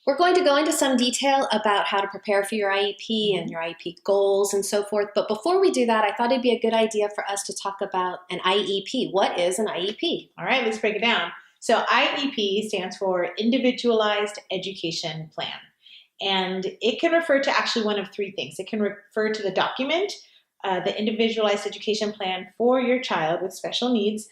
We're going to go into some detail about how to prepare for your IEP and your IEP goals and so forth. But before we do that, I thought it'd be a good idea for us to talk about an IEP. What is an IEP? All right, let's break it down. So IEP stands for Individualized Education Plan. And it can refer to actually one of three things. It can refer to the document, the Individualized Education Plan for your child with special needs.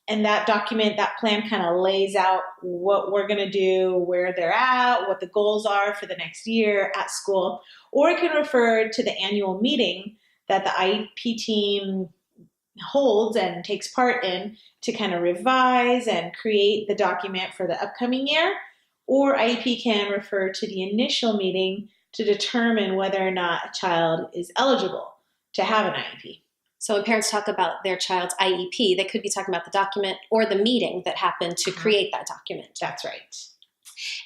And that document, that plan kind of lays out what we're going to do, where they're at, what the goals are for the next year at school. Or it can refer to the annual meeting that the IEP team holds and takes part in to kind of revise and create the document for the upcoming year. Or IEP can refer to the initial meeting to determine whether or not a child is eligible to have an IEP. So when parents talk about their child's IEP, they could be talking about the document or the meeting that happened to create that document. That's right.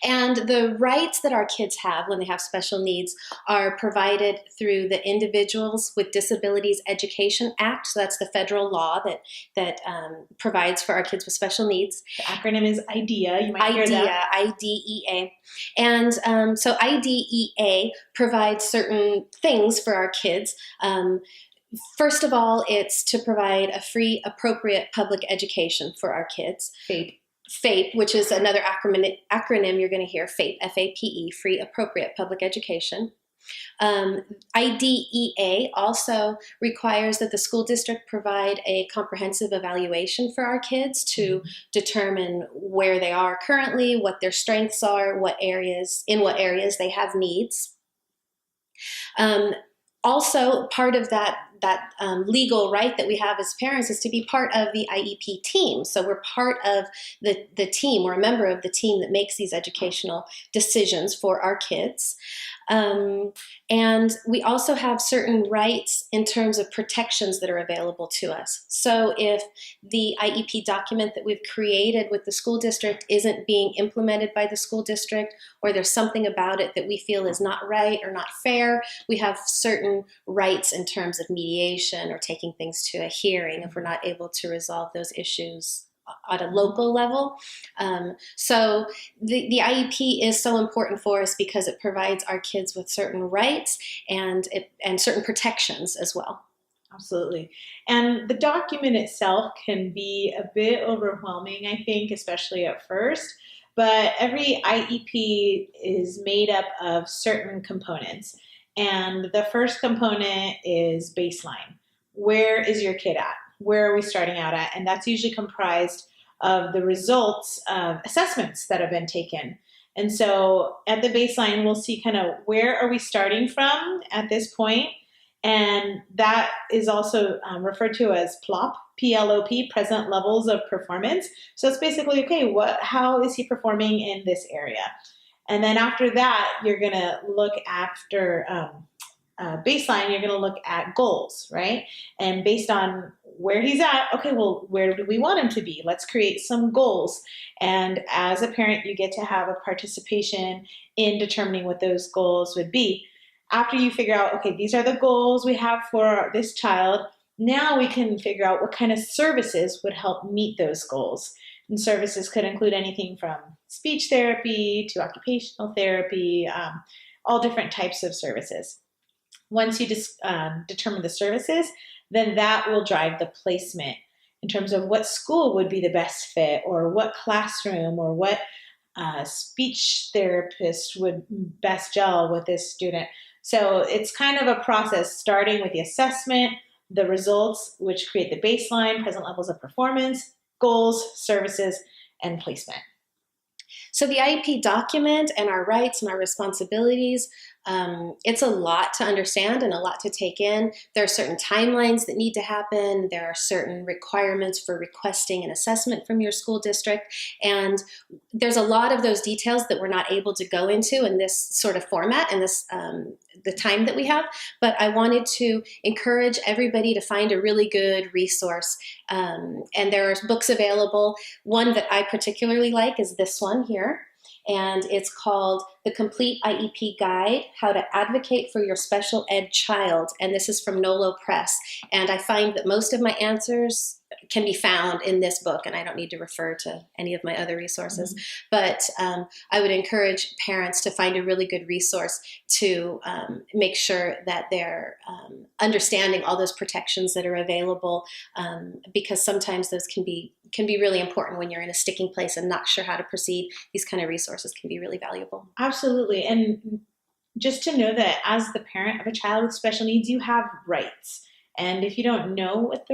And the rights that our kids have when they have special needs are provided through the Individuals with Disabilities Education Act. So that's the federal law that provides for our kids with special needs. The acronym is IDEA. You might hear that. IDEA. And so IDEA provides certain things for our kids. First of all, it's to provide a free, appropriate public education for our kids. FAPE, which is another acronym you're going to hear, FAPE, F-A-P-E, Free Appropriate Public Education. IDEA also requires that the school district provide a comprehensive evaluation for our kids to determine where they are currently, what their strengths are, in what areas they have needs. Also, part of that legal right that we have as parents is to be part of the IEP team. So we're part of the team. We're a member of the team that makes these educational decisions for our kids. And we also have certain rights in terms of protections that are available to us. So if the IEP document that we've created with the school district isn't being implemented by the school district, or there's something about it that we feel is not right or not fair, we have certain rights in terms of mediation or taking things to a hearing if we're not able to resolve those issues at a local level. So the IEP is so important for us because it provides our kids with certain rights and certain protections as well. Absolutely. And the document itself can be a bit overwhelming, I think, especially at first. But every IEP is made up of certain components. And the first component is baseline. Where is your kid at? Where are we starting out at? And that's usually comprised of the results of assessments that have been taken. And so at the baseline, we'll see kind of where are we starting from at this point. And that is also referred to as PLOP, P-L-O-P, present levels of performance. So it's basically, okay, how is he performing in this area? And then after that, you're going to look after baseline, you're going to look at goals, right? And based on where he's at, okay, well, where do we want him to be? Let's create some goals. And as a parent, you get to have a participation in determining what those goals would be. After you figure out, okay, these are the goals we have for this child, now we can figure out what kind of services would help meet those goals. And services could include anything from speech therapy to occupational therapy, all different types of services. Once you determine the services, then that will drive the placement in terms of what school would be the best fit, or what classroom, or what speech therapist would best gel with this student. So it's kind of a process starting with the assessment, the results, which create the baseline, present levels of performance, goals, services, and placement. So the IEP document and our rights and our responsibilities, it's a lot to understand and a lot to take in. There are certain timelines that need to happen. There are certain requirements for requesting an assessment from your school district. And there's a lot of those details that we're not able to go into in this sort of format and this the time that we have. But I wanted to encourage everybody to find a really good resource. And there are books available. One that I particularly like is this one here. and it's called The Complete IEP Guide, How to Advocate for Your Special Ed Child, and this is from Nolo Press. And I find that most of my answers can be found in this book, and I don't need to refer to any of my other resources. But I would encourage parents to find a really good resource to make sure that they're understanding all those protections that are available, because sometimes those can be really important when you're in a sticking place and not sure how to proceed. These kind of resources can be really valuable. Absolutely. And just to know that as the parent of a child with special needs, you have rights. And if you don't know what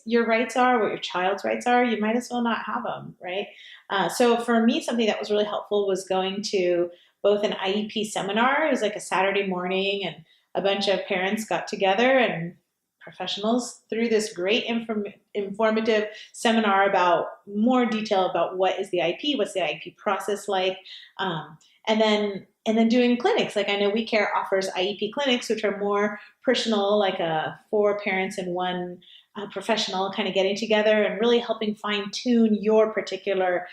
your rights are, what your child's rights are, you might as well not have them, right? So for me, something that was really helpful was going to both an IEP seminar. It was like a Saturday morning, and a bunch of parents got together and professionals through this great informative seminar about more detail about what is the IEP, what's the IEP process like, and then doing clinics. Like I know We Care offers IEP clinics, which are more personal, like 4 parents and 1 professional kind of getting together and really helping fine tune your particular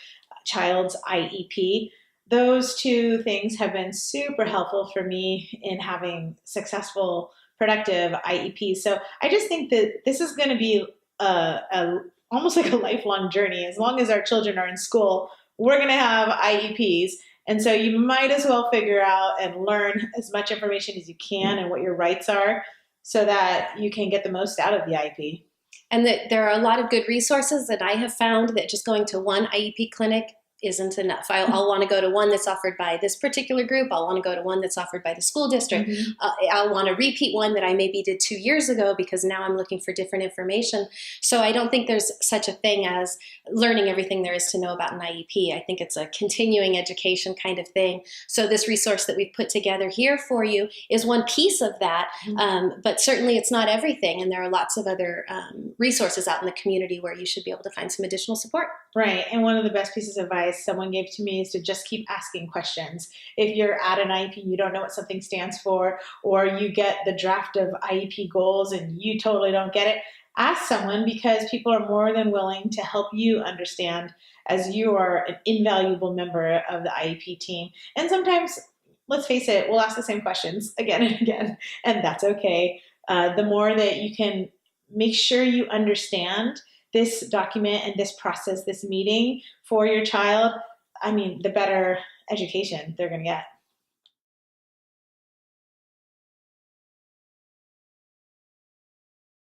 child's IEP. Those 2 things have been super helpful for me in having successful, productive IEPs. So I just think that this is going to be almost like a lifelong journey. As long as our children are in school, we're going to have IEPs. And so you might as well figure out and learn as much information as you can and what your rights are so that you can get the most out of the IEP. And that there are a lot of good resources that I have found that just going to one IEP clinic isn't enough. I'll want to go to one that's offered by this particular group. I'll want to go to one that's offered by the school district. I'll want to repeat one that I maybe did 2 years ago because now I'm looking for different information. So I don't think there's such a thing as learning everything there is to know about an IEP. I think it's a continuing education kind of thing. So this resource that we've put together here for you is one piece of that, but certainly it's not everything. And there are lots of other resources out in the community where you should be able to find some additional support. Right. And one of the best pieces of advice someone gave to me is to just keep asking questions. If you're at an IEP, you don't know what something stands for, or you get the draft of IEP goals and you totally don't get it, ask someone, because people are more than willing to help you understand, as you are an invaluable member of the IEP team. And sometimes, let's face it, we'll ask the same questions again and again, and that's okay. The more that you can make sure you understand this document and this process, this meeting for your child, I mean, the better education they're going to get.